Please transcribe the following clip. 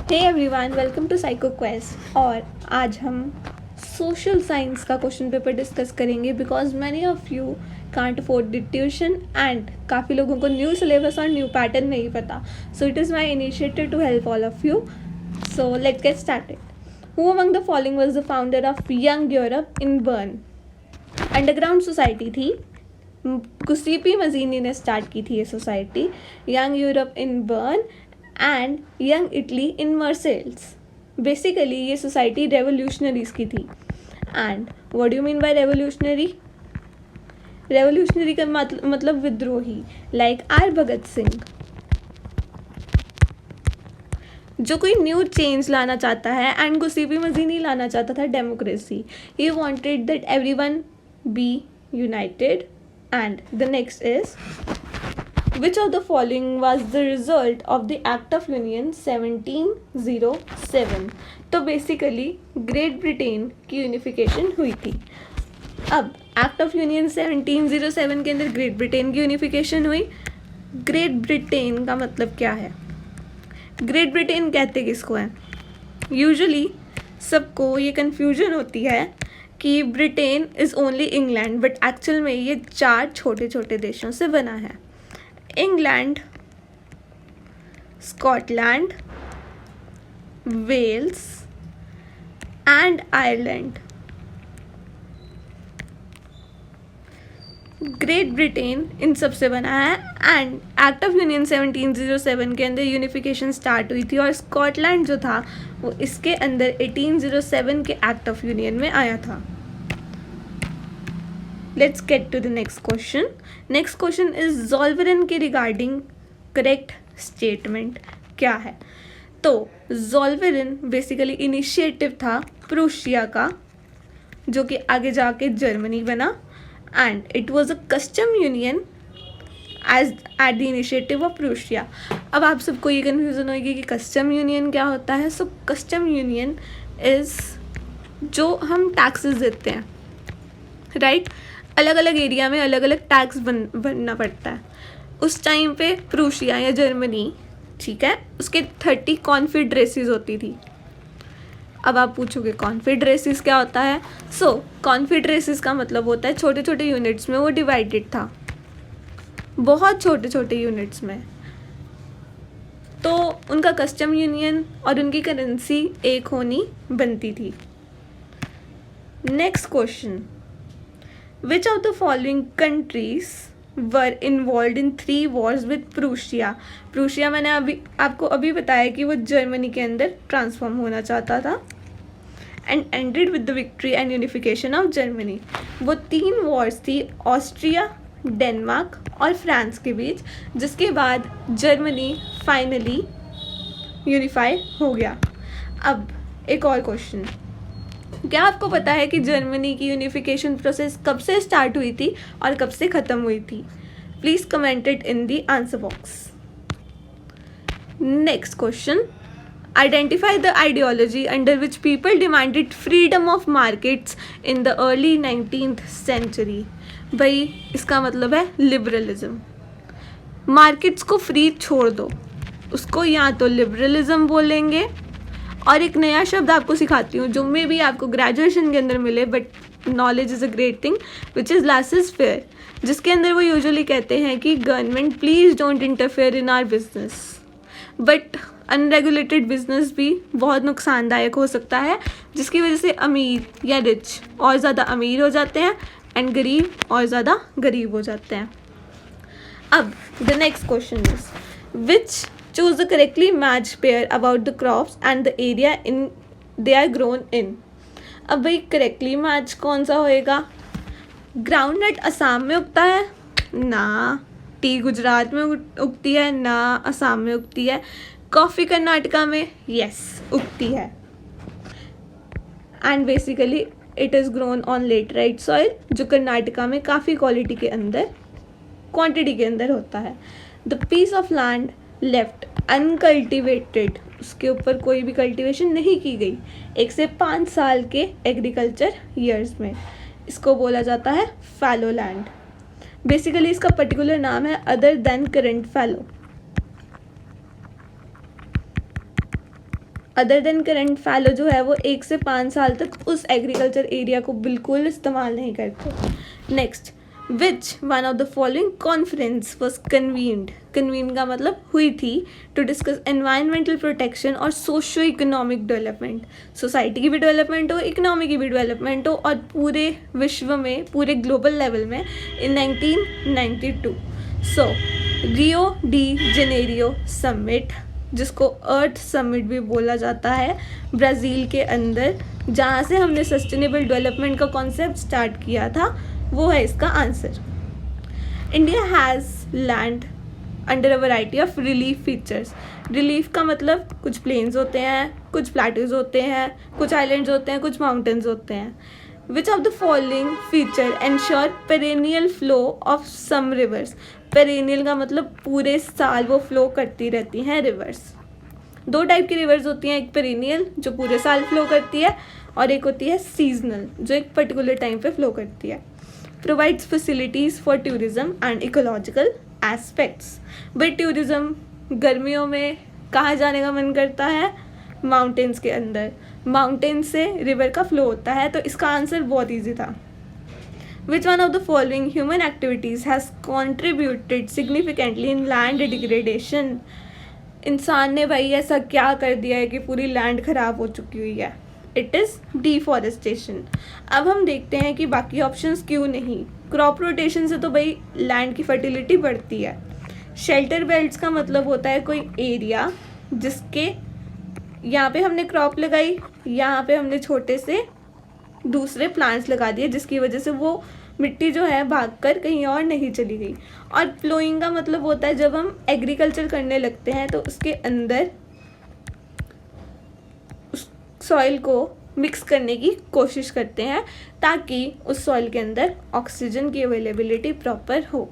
Hey everyone, welcome to Psycho Quest. और आज हम सोशल साइंस का क्वेश्चन पेपर डिस्कस करेंगे because many of you can't afford the tuition and काफ़ी लोगों को न्यू सिलेबस और न्यू पैटर्न नहीं पता। So it is my initiative to help all of you. So let's get started. Who among the following was the founder of Young Europe in Berne? Underground society थी, Giuseppe Mazzini ने start की थी ये society, Young Europe in Bern and Young Italy in Marseilles. Basically ये society revolutionaries की थी। And what do you mean by revolutionary? Revolutionary का मतलब विद्रोही, लाइक आर भगत सिंह, जो कोई न्यू चेंज लाना चाहता है। एंड कुसीपी मजीनी लाना चाहता था democracy. He wanted that everyone be united. And the next is, which of the following was the result of the Act of Union 1707? तो बेसिकली ग्रेट ब्रिटेन की यूनिफिकेशन हुई थी। अब एक्ट ऑफ यूनियन 1707 के अंदर ग्रेट ब्रिटेन की unification हुई। Great Britain का मतलब क्या है? ग्रेट ब्रिटेन कहते किसको हैं? यूजुअली सबको ये कन्फ्यूजन होती है कि Britain is only England, but actual में ये 4 छोटे छोटे देशों से बना है। England, Scotland, Wales and Ireland. Great Britain इन सब से बना है। एंड एक्ट ऑफ यूनियन 1707 के अंदर यूनिफिकेशन स्टार्ट हुई थी और स्कॉटलैंड जो था वो इसके अंदर 1807 के एक्ट ऑफ यूनियन में आया था। Let's get to the next question. Next question is Zollverein के रिगार्डिंग करेक्ट स्टेटमेंट क्या है? तो ज़ोल्वेरन बेसिकली इनिशिएटिव था प्रूशिया का, जो कि आगे जाके जर्मनी बना। And it was a custom union as at the initiative of Prussia. अब आप सबको ये कन्फ्यूज़न होगी कि कस्टम यूनियन क्या होता है। सो कस्टम यूनियन इज़ जो हम टैक्सेस देते हैं, राइट? अलग अलग एरिया में अलग अलग टैक्स बनना पड़ता है। उस टाइम पे प्रूशिया या जर्मनी, ठीक है, उसके 30 कॉन्फेडरेसीज होती थी। अब आप पूछोगे कॉन्फेडरेसीज क्या होता है? सो कॉन्फेडरेसीज का मतलब होता है छोटे छोटे यूनिट्स में वो डिवाइडेड था, बहुत छोटे छोटे यूनिट्स में। तो उनका कस्टम यूनियन और उनकी करेंसी एक होनी बनती थी। Next question, Which of the following countries were involved in 3 wars with Prussia? Prussia मैंने आपको अभी बताया कि वो जर्मनी के अंदर ट्रांसफॉर्म होना चाहता था। And ended with the victory and unification of Germany. वो 3 वॉर्स थी, ऑस्ट्रिया, डेनमार्क और फ्रांस के बीच, जिसके बाद जर्मनी फाइनली यूनिफाई हो गया। अब एक और क्वेश्चन, क्या आपको पता है कि जर्मनी की यूनिफिकेशन प्रोसेस कब से स्टार्ट हुई थी और कब से ख़त्म हुई थी? Please comment it in the answer box. Next question, identify the ideology under which people demanded freedom of markets in the early 19th century. भाई इसका मतलब है लिबरलिज्म। मार्केट्स को फ्री छोड़ दो, उसको या तो लिबरलिज्म बोलेंगे। और एक नया शब्द आपको सिखाती हूँ जो मे भी आपको ग्रेजुएशन के अंदर मिले, but knowledge is a great thing, which is losses fair, जिसके अंदर वो यूजुअली कहते हैं कि government please don't interfere in are business. But unregulated business भी बहुत नुकसानदायक हो सकता है, जिसकी वजह से अमीर या रिच और ज़्यादा अमीर हो जाते हैं एंड गरीब और ज़्यादा गरीब हो जाते हैं। अब the next question is, which choose the correctly matched pair about the crops and the area in they are grown in। अब भाई करेक्टली मैच कौन सा होएगा? ग्राउंडनट असम में उगता है ना, टी गुजरात में उगती है ना, असम में उगती है। कॉफ़ी कर्नाटका में यस उगती है। And basically it is grown on laterite soil, जो कर्नाटका में काफ़ी क्वालिटी के अंदर, क्वांटिटी के अंदर होता है। The piece of land left uncultivated, उसके ऊपर कोई भी कल्टिवेशन नहीं की गई 1 से 5 साल के एग्रीकल्चर ईयर्स में, इसको बोला जाता है फैलो लैंड। बेसिकली इसका पर्टिकुलर नाम है other than current fallow. Other than current fallow जो है वो 1 से 5 साल तक उस एग्रीकल्चर एरिया को बिल्कुल इस्तेमाल नहीं करते। Next, which one of the following conference was convened, convene का मतलब हुई थी, टू डिस्कस एनवायरमेंटल प्रोटेक्शन और सोशो इकोनॉमिक डेवलपमेंट, सोसाइटी की भी डेवलपमेंट हो, इकोनॉमी की भी डेवलपमेंट हो, और पूरे विश्व में, पूरे ग्लोबल लेवल में, इन 1992। सो रियो डी जेनेरियो समिट, जिसको अर्थ समिट भी बोला जाता है, ब्राज़ील के अंदर, जहाँ से हमने सस्टेनेबल डेवलपमेंट का कॉन्सेप्ट स्टार्ट किया था, वो है इसका answer. India has land under a variety of relief features. Relief का मतलब कुछ प्लेन्स होते हैं, कुछ प्लेटूज होते हैं, कुछ आइलैंड्स होते हैं, कुछ माउंटेन्स होते हैं। Which of the following feature ensure perennial flow of some rivers. Perennial का मतलब पूरे साल वो फ्लो करती रहती हैं रिवर्स। दो टाइप की रिवर्स होती हैं, एक पेरेनियल जो पूरे साल फ्लो करती है, और एक होती है सीजनल जो एक पर्टिकुलर टाइम पे फ्लो करती है। Provides facilities for tourism and ecological aspects. भाई टूरिज्म गर्मियों में कहाँ जाने का मन करता है? माउंटेन्स के अंदर, माउंटेन से रिवर का फ्लो होता है, तो इसका आंसर बहुत ईजी था। Which one of the following human activities has contributed significantly in land degradation. इंसान ने भाई ऐसा क्या कर दिया है कि पूरी लैंड खराब हो चुकी हुई है? It is deforestation. अब हम देखते हैं कि बाकी ऑप्शंस क्यों नहीं। क्रॉप रोटेशन से तो भाई लैंड की फर्टिलिटी बढ़ती है। शेल्टर बेल्ट्स का मतलब होता है कोई एरिया जिसके यहाँ पे हमने क्रॉप लगाई, यहाँ पे हमने छोटे से दूसरे प्लांट्स लगा दिए, जिसकी वजह से वो मिट्टी जो है भागकर कहीं और नहीं चली गई। और प्लोइंग का मतलब होता है जब हम एग्रीकल्चर करने लगते हैं तो उसके अंदर उस सॉइल को मिक्स करने की कोशिश करते हैं ताकि उस सॉइल के अंदर ऑक्सीजन की अवेलेबिलिटी प्रॉपर हो।